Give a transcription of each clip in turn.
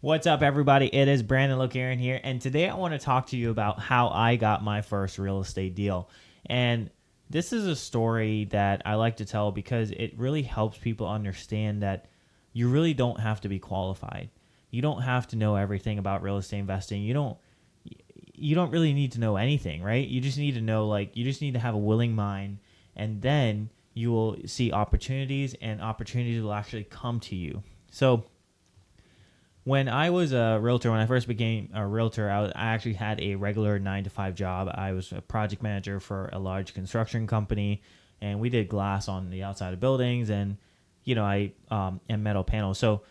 What's up, everybody? It is Brandon LeCaren here, and today I want to talk to you about how I got my first real estate deal. And this is a story that I like to tell because it really helps people understand that you really don't have to be qualified. You don't have to know everything about real estate investing. You don't really need to know anything, right? You just need to know, you just need to have a willing mind, and then you will see opportunities, and opportunities will actually come to you. So when I was a realtor, when I first became a realtor, I actually had a regular 9 to 5 job. I was a project manager for a large construction company, and we did glass on the outside of buildings, and and metal panels. So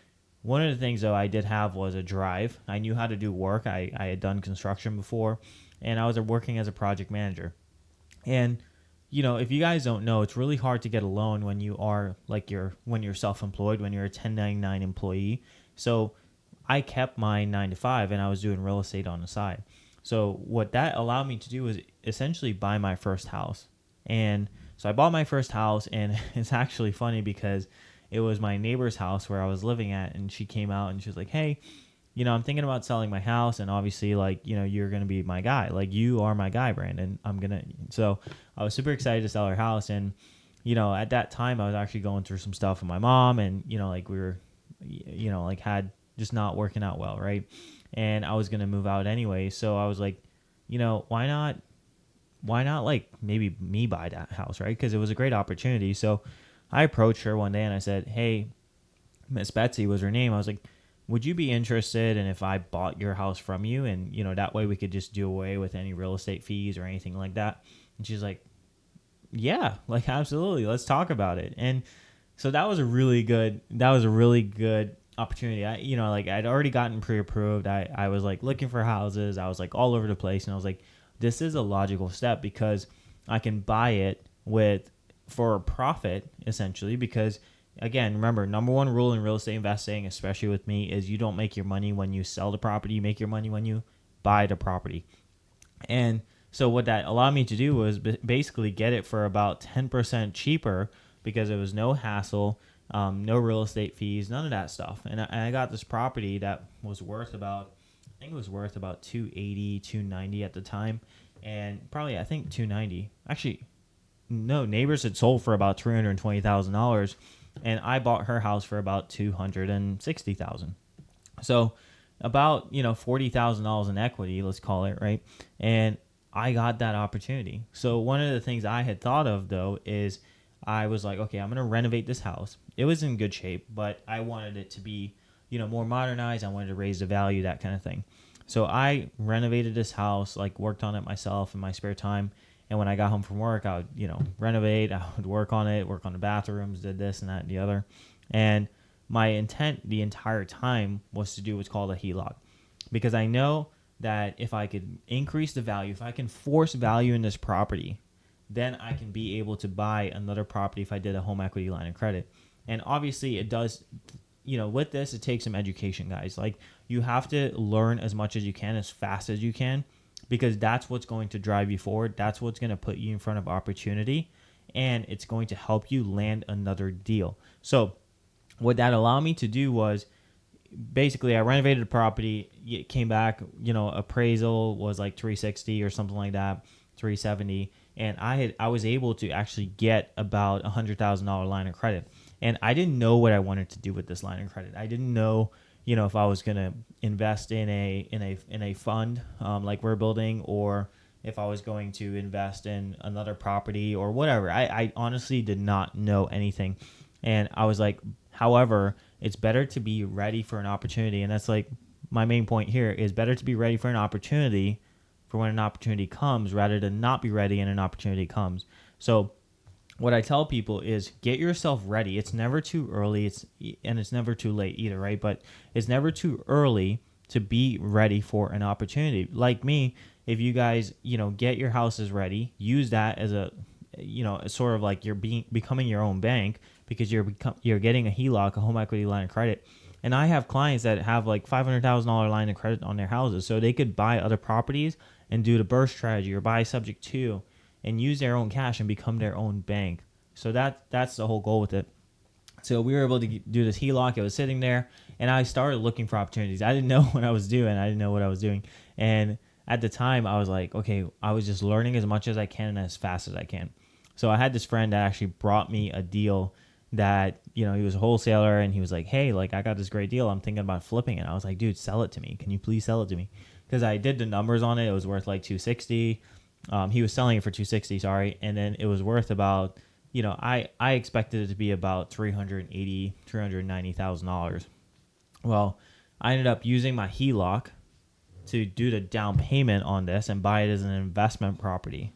one of the things though I did have was a drive. I knew how to do work. I had done construction before, and I was working as a project manager. And if you guys don't know, it's really hard to get a loan when you are when you're self-employed, when you're a 1099 employee. So I kept my 9 to 5 and I was doing real estate on the side. So what that allowed me to do was essentially buy my first house. And so I bought my first house, and it's actually funny because it was my neighbor's house where I was living at, and she came out and she was like, "Hey, I'm thinking about selling my house, and obviously, you're going to be my guy. Like, you are my guy, Brandon. So I was super excited to sell her house. And, at that time I was actually going through some stuff with my mom, and, we were, had just not working out well, right? And I was going to move out anyway. So I was like, why not like maybe me buy that house, right? Because it was a great opportunity. So I approached her one day and I said, "Hey, Miss Betsy," was her name. I was like, "Would you be interested in if I bought your house from you? And, that way we could just do away with any real estate fees or anything like that." And she's like, "Yeah, like, absolutely. Let's talk about it." And so that was a really good opportunity. I'd already gotten pre-approved. I was like looking for houses. I was like all over the place. And I was like, this is a logical step because I can buy it for a profit, essentially, because again, remember, number one rule in real estate investing, especially with me, is you don't make your money when you sell the property. You make your money when you buy the property. And so what that allowed me to do was basically get it for about 10% cheaper because there was no hassle, no real estate fees, none of that stuff. And I got this property that was worth about, I think it was worth about 280, 290 at the time. And probably, I think 290. Actually, no, neighbors had sold for about $320,000, and I bought her house for about $260,000. So about $40,000 in equity, let's call it, right? And I got that opportunity. So one of the things I had thought of though is I was like, okay, I'm gonna renovate this house. It was in good shape, but I wanted it to be more modernized. I wanted to raise the value, that kind of thing. So I renovated this house, like worked on it myself in my spare time. And when I got home from work, I would renovate. I would work on it, work on the bathrooms, did this and that and the other. And my intent the entire time was to do what's called a HELOC, because I know that if I could increase the value, if I can force value in this property, then I can be able to buy another property if I did a home equity line of credit. And obviously it does, with this, it takes some education, guys. Like, you have to learn as much as you can, as fast as you can, because that's what's going to drive you forward. That's what's going to put you in front of opportunity, and it's going to help you land another deal. So what that allowed me to do was basically I renovated the property. It came back, appraisal was like 360 or something like that, 370, and I was able to actually get about $100,000 line of credit. And I didn't know what I wanted to do with this line of credit. I didn't know, if I was gonna invest in a fund like we're building, or if I was going to invest in another property or whatever. I honestly did not know anything, and I was like, however, it's better to be ready for an opportunity, and that's like my main point here is better to be ready for an opportunity for when an opportunity comes rather than not be ready and an opportunity comes. So what I tell people is get yourself ready. It's never too early, it's never too late either, right? But it's never too early to be ready for an opportunity. Like me, if you guys, get your houses ready, use that as a sort of like you're becoming your own bank, because you're getting a HELOC, a home equity line of credit. And I have clients that have like $500,000 line of credit on their houses, so they could buy other properties and do the burst strategy or buy subject to, and use their own cash and become their own bank. So that's the whole goal with it. So we were able to do this HELOC. It was sitting there, and I started looking for opportunities. I didn't know what I was doing. I didn't know what I was doing. And at the time, I was like, okay, I was just learning as much as I can and as fast as I can. So I had this friend that actually brought me a deal that, he was a wholesaler, and he was like, hey, like, I got this great deal. I'm thinking about flipping it. I was like, dude, sell it to me. Can you please sell it to me? Because I did the numbers on it. It was worth like 260. He was selling it for 260, sorry. And then it was worth about, I expected it to be about $390,000. Well, I ended up using my HELOC to do the down payment on this and buy it as an investment property.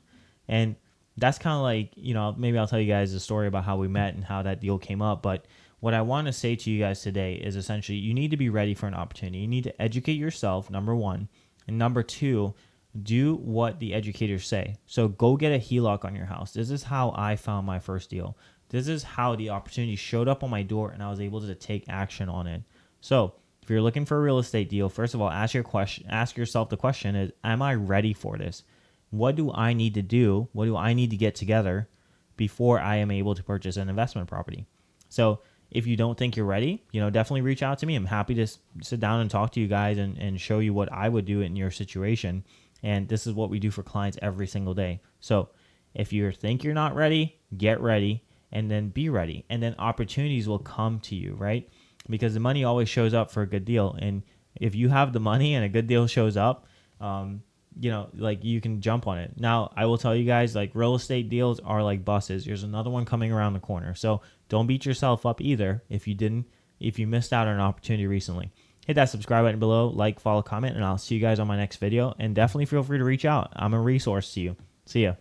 And that's kind of like, maybe I'll tell you guys a story about how we met and how that deal came up. But what I want to say to you guys today is essentially you need to be ready for an opportunity. You need to educate yourself, number one. And number two, do what the educators say. So go get a HELOC on your house. This is how I found my first deal. This is how the opportunity showed up on my door and I was able to take action on it. So if you're looking for a real estate deal, first of all, ask yourself the question is, am I ready for this? What do I need to do? What do I need to get together before I am able to purchase an investment property? So if you don't think you're ready, definitely reach out to me. I'm happy to sit down and talk to you guys and show you what I would do in your situation. And this is what we do for clients every single day. So if you think you're not ready, get ready and then be ready. And then opportunities will come to you, right? Because the money always shows up for a good deal. And if you have the money and a good deal shows up, like you can jump on it. Now, I will tell you guys, like real estate deals are like buses. There's another one coming around the corner. So don't beat yourself up either if you missed out on an opportunity recently. Hit that subscribe button below, like, follow, comment, and I'll see you guys on my next video. And definitely feel free to reach out. I'm a resource to you. See ya.